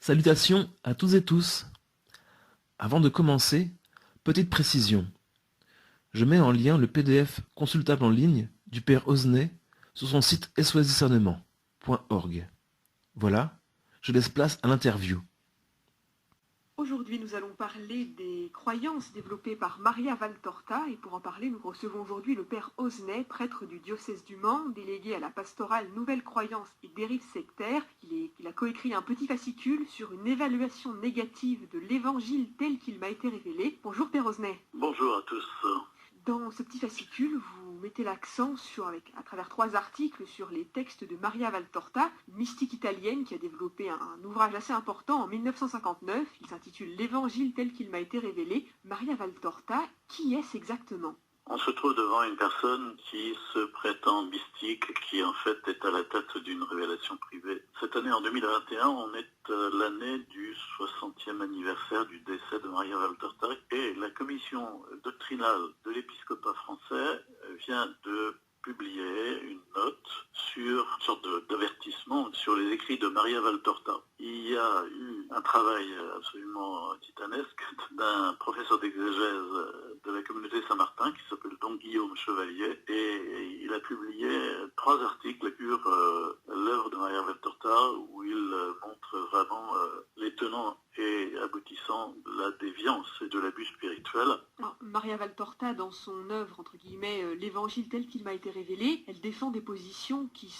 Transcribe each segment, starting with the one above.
Salutations à tous et tous. Avant de commencer, petite précision. Je mets en lien le PDF consultable en ligne du Père Osnay sur son site sosdiscernement.org. Voilà, je laisse place à l'interview. Aujourd'hui, nous allons parler des croyances développées par Maria Valtorta et pour en parler, nous recevons aujourd'hui le Père Osnay, prêtre du diocèse du Mans, délégué à la pastorale Nouvelles Croyances et Dérives sectaires. Il a coécrit un petit fascicule sur une évaluation négative de l'Évangile tel qu'il m'a été révélé. Bonjour Père Osnay. Bonjour à tous. Dans ce petit fascicule, vous mettez l'accent à travers 3 articles sur les textes de Maria Valtorta, une mystique italienne qui a développé un ouvrage assez important en 1959. Il s'intitule L'Évangile tel qu'il m'a été révélé. Maria Valtorta, qui est-ce exactement ? On se trouve devant une personne qui se prétend mystique, qui en fait est à la tête d'une révélation privée. Cette année, en 2021, on est l'année du 60e anniversaire du décès de Maria Valtorta et la commission doctrinale de l'épiscopat français vient de publier une note sur une sorte d'avertissement sur les écrits de Maria Valtorta. Il y a eu un travail absolument titanesque d'un professeur d'exégèse de la communauté Saint-Martin qui s'appelle Don Guillaume Chevalier et il a publié 3 articles sur l'œuvre de Maria Valtorta où il montre vraiment les tenants et aboutissants de la déviance et de l'abus spirituel. Alors, Maria Valtorta, dans son œuvre, entre guillemets, l'Évangile tel qu'il m'a été révélé, elle défend des positions qui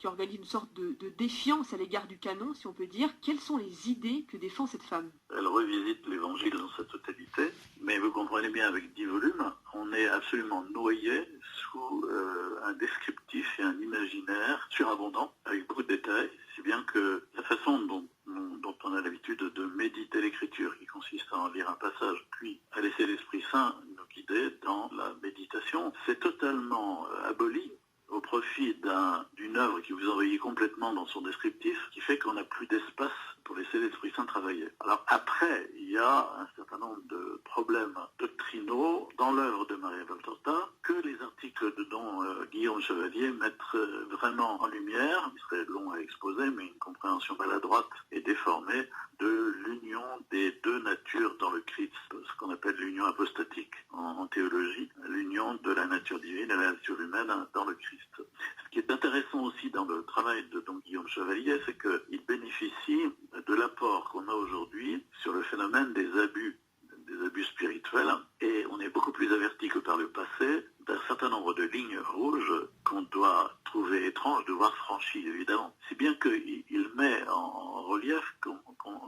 organisent une sorte de défiance à l'égard du canon, si on peut dire. Quelles sont les idées que défend cette femme ? Elle revisite l'Évangile dans sa totalité, mais vous comprenez bien, avec 10 volumes, on est absolument noyé sous un descriptif et un imaginaire surabondant, avec beaucoup de détails, si bien que la façon dont on a l'habitude de méditer l'écriture, qui consiste à en lire un passage, puis à laisser l'Esprit Saint nous guider dans la méditation, c'est totalement aboli au profit d'une œuvre qui vous envahit complètement dans son descriptif, qui fait qu'on n'a plus d'espace pour laisser l'Esprit Saint travailler. Alors après, il y a un certain nombre de problèmes doctrinaux dans l'œuvre de Maria Valtorta que les articles de Don Guillaume Chevalier mettent vraiment en lumière. Il serait long à exposer, mais une compréhension maladroite et déformée de l'union des 2 natures dans le Christ, ce qu'on appelle l'union apostatique en théologie, l'union de la nature divine et la nature humaine dans le Christ. Ce qui est intéressant aussi dans le travail de Don Guillaume Chevalier, c'est qu'il bénéficie de l'apport qu'on a aujourd'hui sur le phénomène des abus spirituels, et on est beaucoup plus averti que par le passé d'un certain nombre de lignes rouges qu'on doit trouver étranges de voir franchies, évidemment. Si bien qu'il met en relief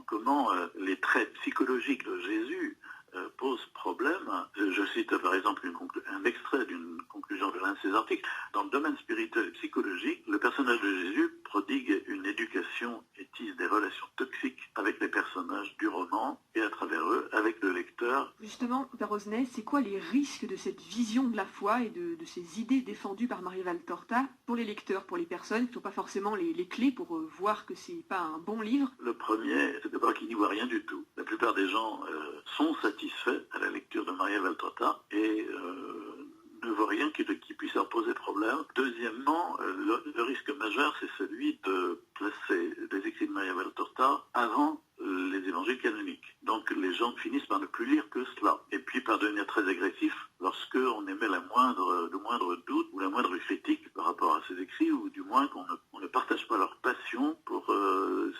comment les traits psychologiques de Jésus posent problème. Je cite par exemple un extrait d'une conclusion de l'un de ses articles. Dans le domaine spirituel et psychologique, le personnage de Jésus prodigue une éducation et tisse des relations toxiques avec les personnages du roman et à travers eux avec le lecteur. Justement, Père Osnay, c'est quoi les risques de cette vision de la foi et de ces idées défendues par Maria Valtorta pour les lecteurs, pour les personnes qui n'ont pas forcément les clés pour voir que c'est pas un bon livre ? Le premier, c'est d'abord qu'ils n'y voient rien du tout. La plupart des gens sont satisfaits à la lecture de Maria Valtorta et ne voient rien qui puisse leur poser problème. Deuxièmement, le risque majeur, c'est celui de placer les écrits de Maria Valtorta avant les évangiles canoniques. Donc les gens finissent par ne plus lire que cela. Et puis par devenir très agressifs lorsque on émet le moindre doute ou la moindre critique par rapport à ces écrits, ou du moins qu'on ne partage pas leur passion pour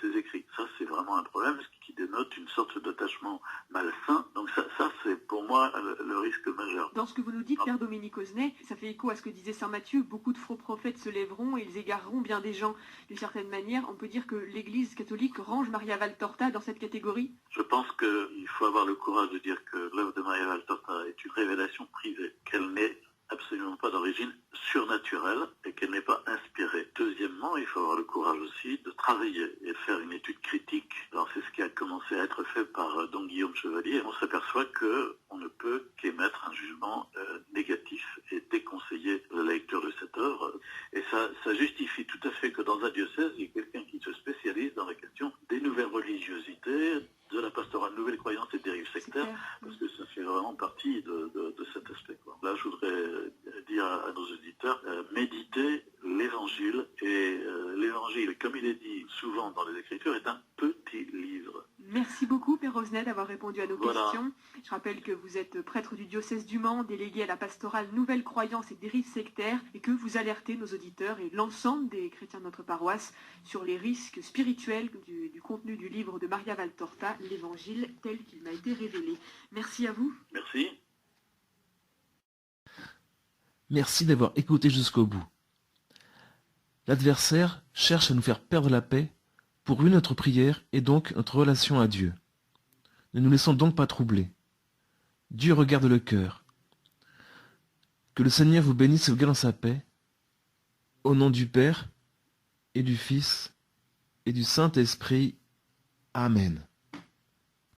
ces écrits. Ça, c'est vraiment un problème, ce qui dénote une sorte d'attachement malsain. Donc ça c'est pour moi le risque majeur. Dans ce que vous nous dites, Père Dominique Osnay, ça fait écho à ce que disait saint Matthieu, beaucoup de faux prophètes se lèveront et ils égareront bien des gens. D'une certaine manière, on peut dire que l'Église catholique range Maria Valtorta dans cette catégorie ? Je pense qu'il faut avoir le courage de dire que l'œuvre de Maria Valtorta est une révélation privée, qu'elle n'est absolument pas d'origine surnaturelle et qu'elle n'est pas inspirée. Deuxièmement, il faut avoir le courage aussi de travailler et de faire une étude critique. Alors c'est ce qui a commencé à être fait par Don Guillaume Chevalier, et on s'aperçoit qu'on ne peut qu'émettre un jugement négatif et déconseiller la lecture de cette œuvre. Et ça justifie tout à fait que dans un diocèse, il y ait quelqu'un qui se spécialise dans la question des nouvelles religiosités, de la pastorale Nouvelles Croyances et Dérives sectaires, parce que ça fait vraiment partie de cet aspect. Là, je voudrais dire à nos auditeurs, méditer l'Évangile, et l'Évangile, comme il est dit souvent dans les Écritures, Écriture est un petit livre. Merci beaucoup, Père Osnet, d'avoir répondu à nos Voilà. questions. Je rappelle que vous êtes prêtre du diocèse du Mans, délégué à la pastorale Nouvelles Croyances et dérives sectaires, et que vous alertez nos auditeurs et l'ensemble des chrétiens de notre paroisse sur les risques spirituels du contenu du livre de Maria Valtorta, l'Évangile tel qu'il m'a été révélé. Merci à vous. Merci. Merci d'avoir écouté jusqu'au bout. L'adversaire cherche à nous faire perdre la paix pour ruiner notre prière et donc notre relation à Dieu. Ne nous laissons donc pas troubler. Dieu regarde le cœur. Que le Seigneur vous bénisse et vous garde dans sa paix. Au nom du Père et du Fils et du Saint-Esprit. Amen.